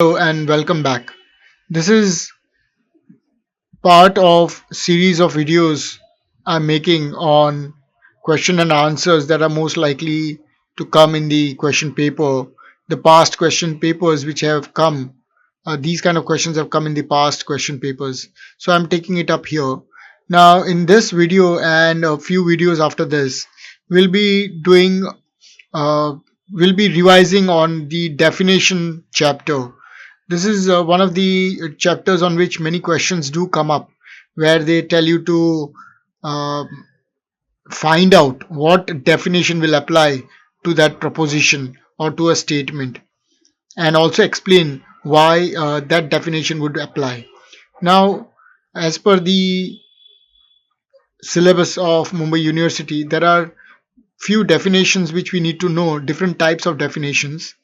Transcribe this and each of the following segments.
Hello and welcome back. This is part of series of videos I'm making on question and answers that are most likely to come in the question paper. The past question papers which have come, these kind of questions have come in the past question papers. So I'm taking it up here. Now in this video and a few videos after this, we'll be doing uh, we'll be revising on the definition chapter. This is one of the chapters on which many questions do come up, where they tell you to uh, find out what definition will apply to that proposition or to a statement, and also explain why that definition would apply. Now, as per the syllabus of Mumbai University, there are few definitions which we need to know, different types of definitions.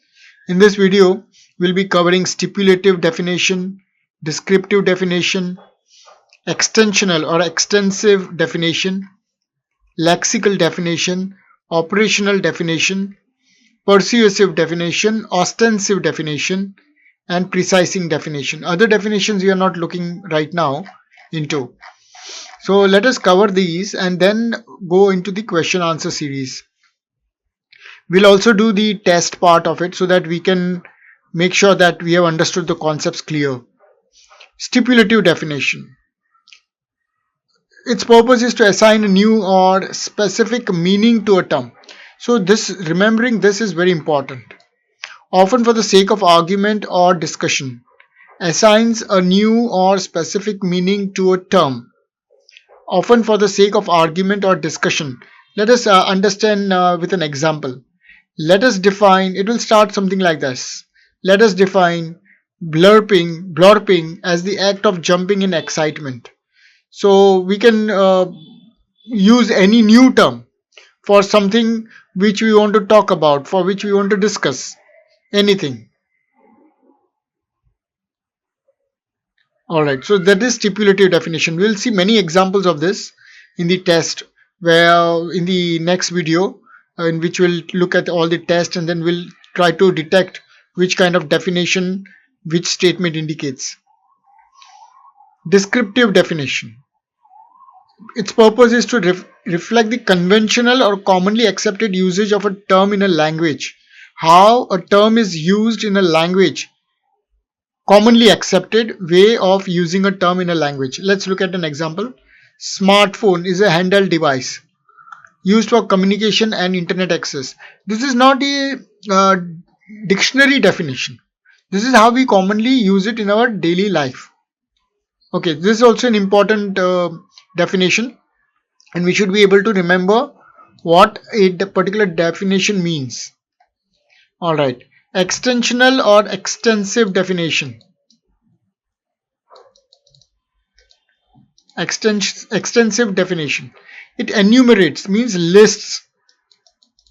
In this video, we'll be covering stipulative definition, descriptive definition, extensional or extensive definition, lexical definition, operational definition, persuasive definition, ostensive definition, and precising definition. Other definitions we are not looking right now into. So let us cover these and then go into the question answer series. We'll also do the test part of it so that we can make sure that we have understood the concepts clear. Stipulative definition. Its purpose is to assign a new or specific meaning to a term. So remembering this is very important. Often for the sake of argument or discussion, assigns a new or specific meaning to a term. Often for the sake of argument or discussion. Let us understand with an example. Let us define, it will start something like this. Let us define blurping as the act of jumping in excitement. So we can use any new term for something which we want to talk about, for which we want to discuss, anything. Alright, so that is stipulative definition. We'll see many examples of this in the test, where in the next video, in which we'll look at all the tests and then we'll try to detect which kind of definition which statement indicates. Descriptive definition. Its purpose is to reflect the conventional or commonly accepted usage of a term in a language. How a term is used in a language. Commonly accepted way of using a term in a language. Let's look at an example. Smartphone is a handheld device used for communication and internet access. This is not a dictionary definition. This is how we commonly use it in our daily life. Okay, this is also an important definition, and we should be able to remember what a particular definition means. Alright, extensional or extensive definition. Extensive definition. It enumerates, means lists.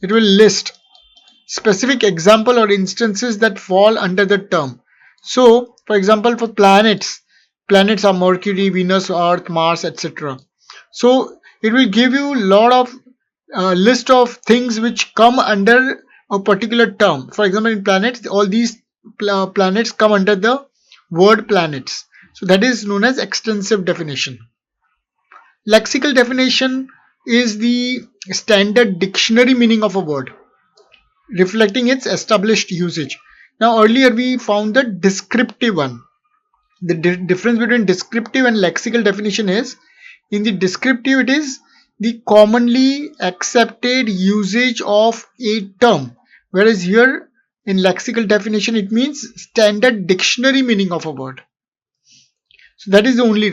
It will list specific example or instances that fall under the term. So, for example, for planets are Mercury, Venus, Earth, Mars, etc. So, it will give you a lot of list of things which come under a particular term. For example, in planets, all these planets come under the word planets. So, that is known as extensive definition. Lexical definition is the standard dictionary meaning of a word, reflecting its established usage. Now earlier we found the descriptive one. The difference between descriptive and lexical definition is, in the descriptive it is the commonly accepted usage of a term, whereas here in lexical definition it means standard dictionary meaning of a word. So that is the only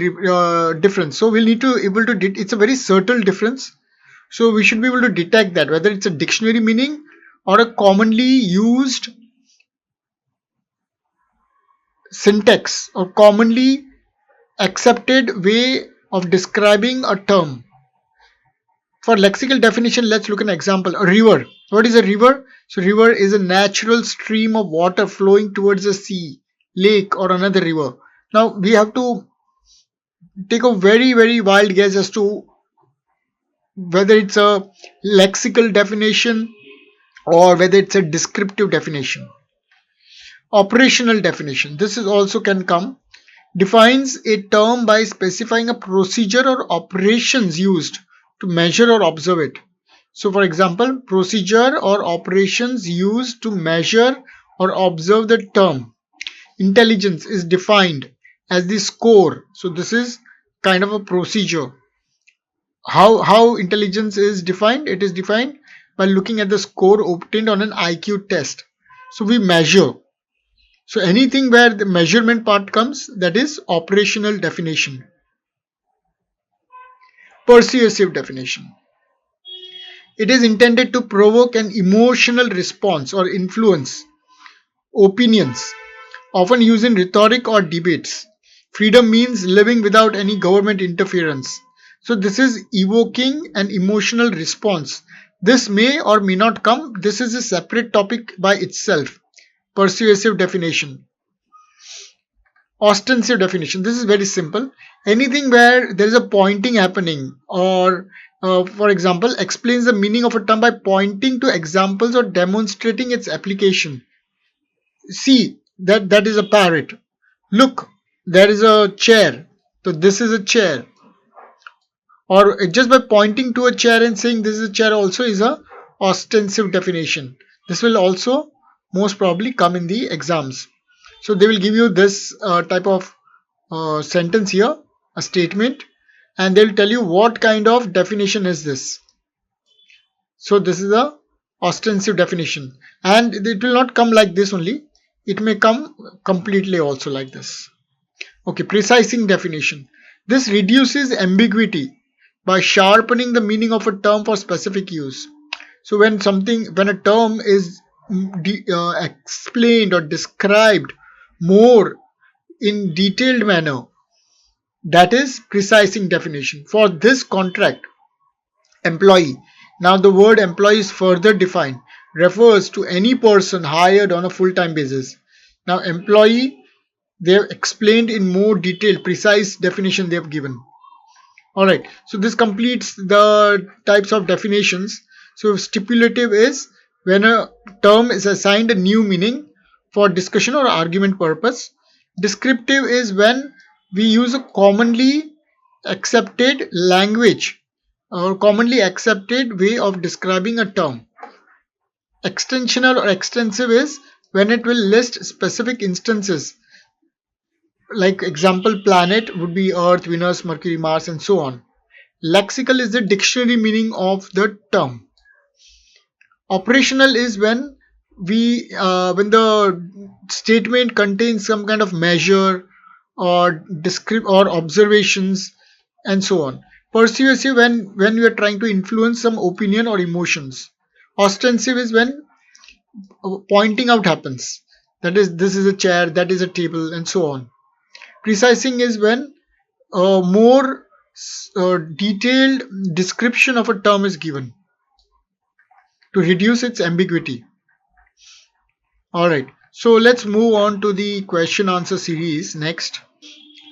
difference. So we'll need to able to it's a very subtle difference. So we should be able to detect that whether it's a dictionary meaning or a commonly used syntax or commonly accepted way of describing a term. For lexical definition, let's look at an example. A river. What is a river? So river is a natural stream of water flowing towards a sea, lake, or another river. Now we have to take a very wild guess as to whether it's a lexical definition or whether it's a descriptive definition. Operational definition. This is also can come. Defines a term by specifying a procedure or operations used to measure or observe it. So for example, procedure or operations used to measure or observe the term. Intelligence is defined as the score. So this is kind of a procedure. How intelligence is defined? It is defined by looking at the score obtained on an IQ test. So we measure. So anything where the measurement part comes, that is operational definition. Persuasive definition. It is intended to provoke an emotional response or influence opinions, often used in rhetoric or debates. Freedom means living without any government interference. So this is evoking an emotional response. This may or may not come. This is a separate topic by itself. Persuasive definition. Ostensive definition. This is very simple. Anything where there is a pointing happening, or for example, explains the meaning of a term by pointing to examples or demonstrating its application. See, that is a parrot. Look, there is a chair. So this is a chair. Or just by pointing to a chair and saying this is a chair also is a ostensive definition. This will also most probably come in the exams. So they will give you this type of sentence here, a statement, and they'll tell you what kind of definition is this. So this is a ostensive definition, and it will not come like this only. It may come completely also like this. Okay, precising definition. This reduces ambiguity by sharpening the meaning of a term for specific use. So when a term is explained or described more in detailed manner, that is precising definition. For this contract, employee. Now the word employee is further defined, refers to any person hired on a full-time basis. Now employee, they have explained in more detail, precise definition they have given. Alright, so this completes the types of definitions. So stipulative is when a term is assigned a new meaning for discussion or argument purpose. Descriptive is when we use a commonly accepted language or commonly accepted way of describing a term. Extensional or extensive is when it will list specific instances, like example planet would be Earth, Venus, Mercury, Mars, and so on. Lexical is the dictionary meaning of the term. Operational is when when the statement contains some kind of measure or or observations and so on. Persuasive when you are trying to influence some opinion or emotions. Ostensive is when pointing out happens. That is, this is a chair, that is a table, and so on. Precising is when more detailed description of a term is given to reduce its ambiguity. Alright, so let's move on to the question answer series next.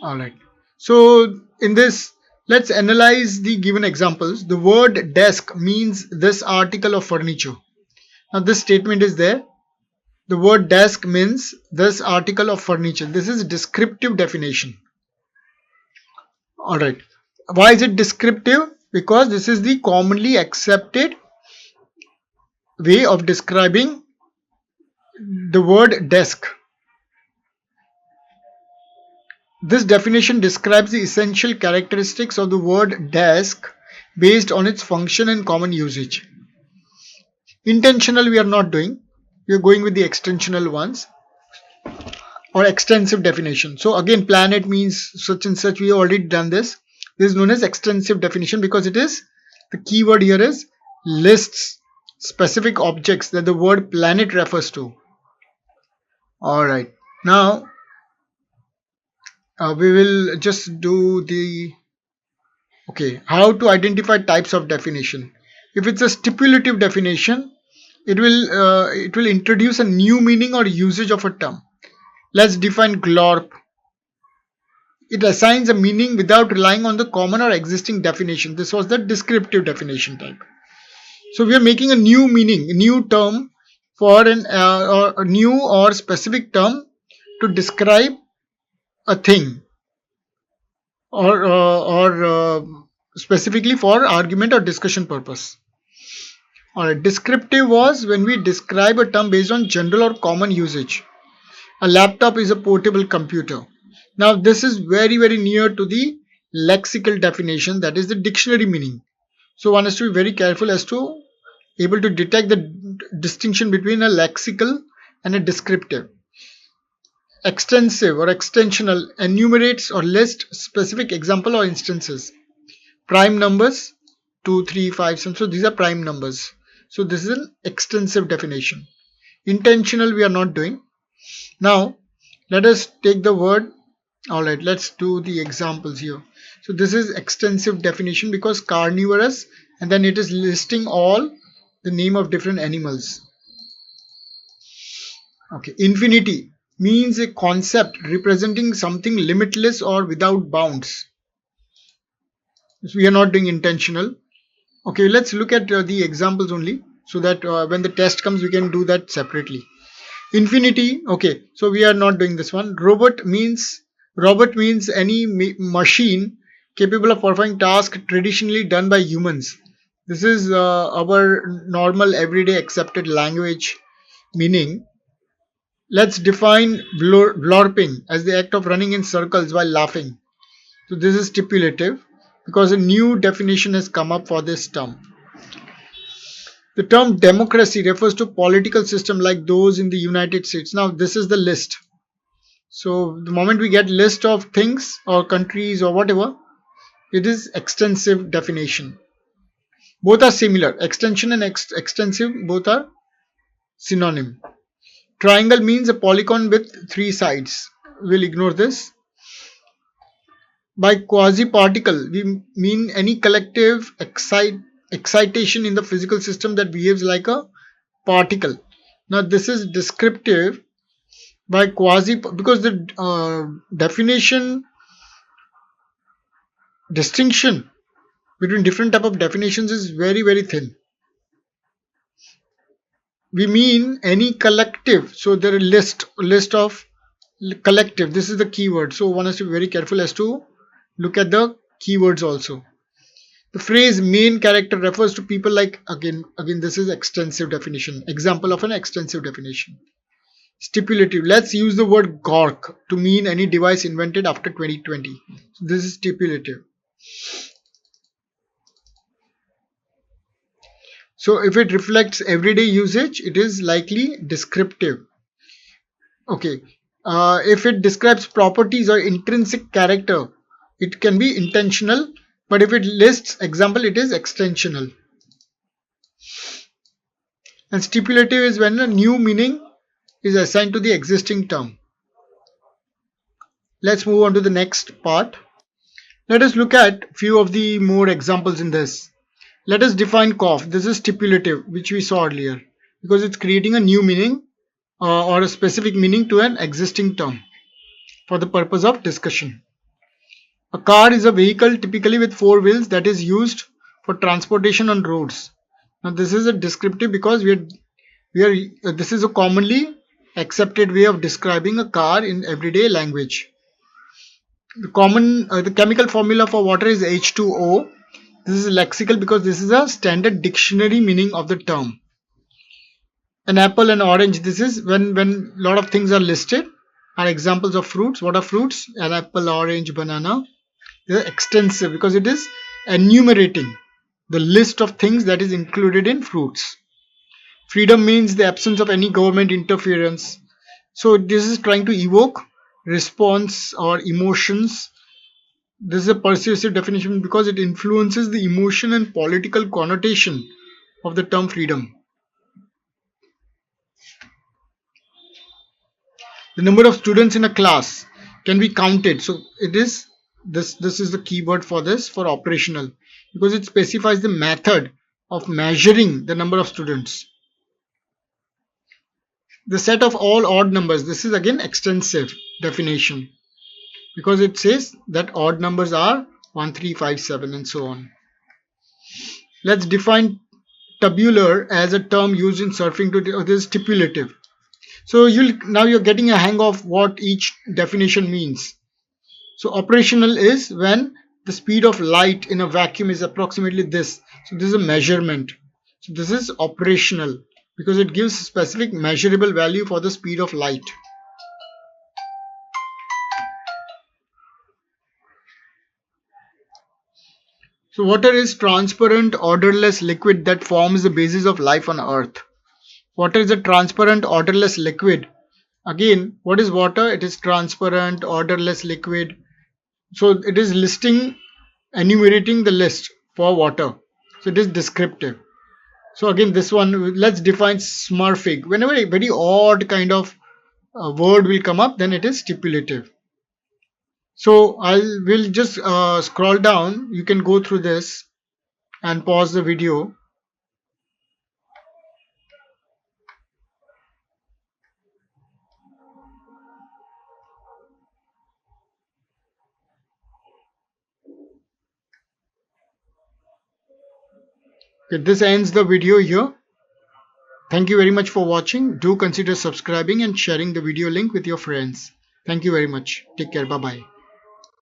Alright, so in this, let's analyze the given examples. The word desk means this article of furniture. Now this statement is there. The word desk means this article of furniture. This is descriptive definition. Alright, why is it descriptive? Because this is the commonly accepted way of describing the word desk. This definition describes the essential characteristics of the word desk based on its function and common usage. Intentional we are not doing. We are going with the extensional ones or extensive definition. So again, planet means such and such. We have already done this. This is known as extensive definition because it is, the keyword here is lists specific objects that the word planet refers to. Alright, now we will just do the how to identify types of definition. If it's a stipulative definition, it will introduce a new meaning or usage of a term. Let's define glorp. It assigns a meaning without relying on the common or existing definition. This was the descriptive definition type. So we are making a new meaning, a new term for or a new or specific term to describe a thing, or specifically for argument or discussion purpose. Alright, descriptive was when we describe a term based on general or common usage. A laptop is a portable computer. Now this is very near to the lexical definition, that is the dictionary meaning. So one has to be very careful as to able to detect the distinction between a lexical and a descriptive. Extensive or extensional enumerates or lists specific example or instances. Prime numbers 2, 3, 5, so these are prime numbers. So this is an extensive definition. Intentional we are not doing. Now let us take the word. Alright, let's do the examples here. So this is extensive definition because carnivorous, and then it is listing all the name of different animals. Okay, infinity means a concept representing something limitless or without bounds. So we are not doing intentional. Okay, let's look at the examples only, so that when the test comes we can do that separately. Infinity, okay, so we are not doing this one. Robot means any machine capable of performing tasks traditionally done by humans. This is our normal everyday accepted language meaning. Let's define blorping as the act of running in circles while laughing. So this is stipulative because a new definition has come up for this term. The term democracy refers to political system like those in the United States. Now this is the list. So the moment we get list of things or countries or whatever, it is extensive definition. Both are similar. Extension and extensive both are synonym. Triangle means a polygon with 3 sides. We'll ignore this. By quasi-particle, we mean any collective excitation in the physical system that behaves like a particle. Now this is descriptive by quasi, because the definition distinction between different type of definitions is very thin. We mean any collective, so there are list of collective. This is the keyword, so one has to be very careful as to look at the keywords also. The phrase main character refers to people like, again this is extensive definition, example of an extensive definition. Stipulative, let's use the word gork to mean any device invented after 2020. So this is stipulative. So if it reflects everyday usage, it is likely descriptive. Okay, if it describes properties or intrinsic character, it can be intentional, but if it lists example, it is extensional. And stipulative is when a new meaning is assigned to the existing term. Let's move on to the next part. Let us look at few of the more examples in this. Let us define cough. This is stipulative, which we saw earlier, because it's creating a new meaning or a specific meaning to an existing term for the purpose of discussion. A car is a vehicle typically with 4 wheels that is used for transportation on roads. Now this is a descriptive because this is a commonly accepted way of describing a car in everyday language. The chemical formula for water is H2O. This is lexical because this is a standard dictionary meaning of the term. An apple and orange, this is when a lot of things are listed, are examples of fruits. What are fruits? An apple, orange, banana. They are extensive because it is enumerating the list of things that is included in fruits. Freedom means the absence of any government interference. So this is trying to evoke response or emotions. This is a persuasive definition because it influences the emotion and political connotation of the term freedom. The number of students in a class can be counted. So it is this is the keyword for this, for operational, because it specifies the method of measuring the number of students. The set of all odd numbers, this is again extensive definition because it says that odd numbers are 1, 3, 5, 7 and so on. Let's define tabular as a term used in surfing to this is stipulative. So you're getting a hang of what each definition means. So operational is when the speed of light in a vacuum is approximately this. So this is a measurement. So this is operational because it gives specific measurable value for the speed of light. So water is transparent, odorless liquid that forms the basis of life on Earth. Water is a transparent, odorless liquid. Again, what is water? It is transparent, odorless liquid. So it is enumerating the list for water. So it is descriptive. So again, this one, let's define smurfing. Whenever a very odd kind of word will come up, then it is stipulative. So we'll just scroll down. You can go through this and pause the video. Okay, this ends the video here. Thank you very much for watching. Do consider subscribing and sharing the video link with your friends. Thank you very much. Take care. Bye bye.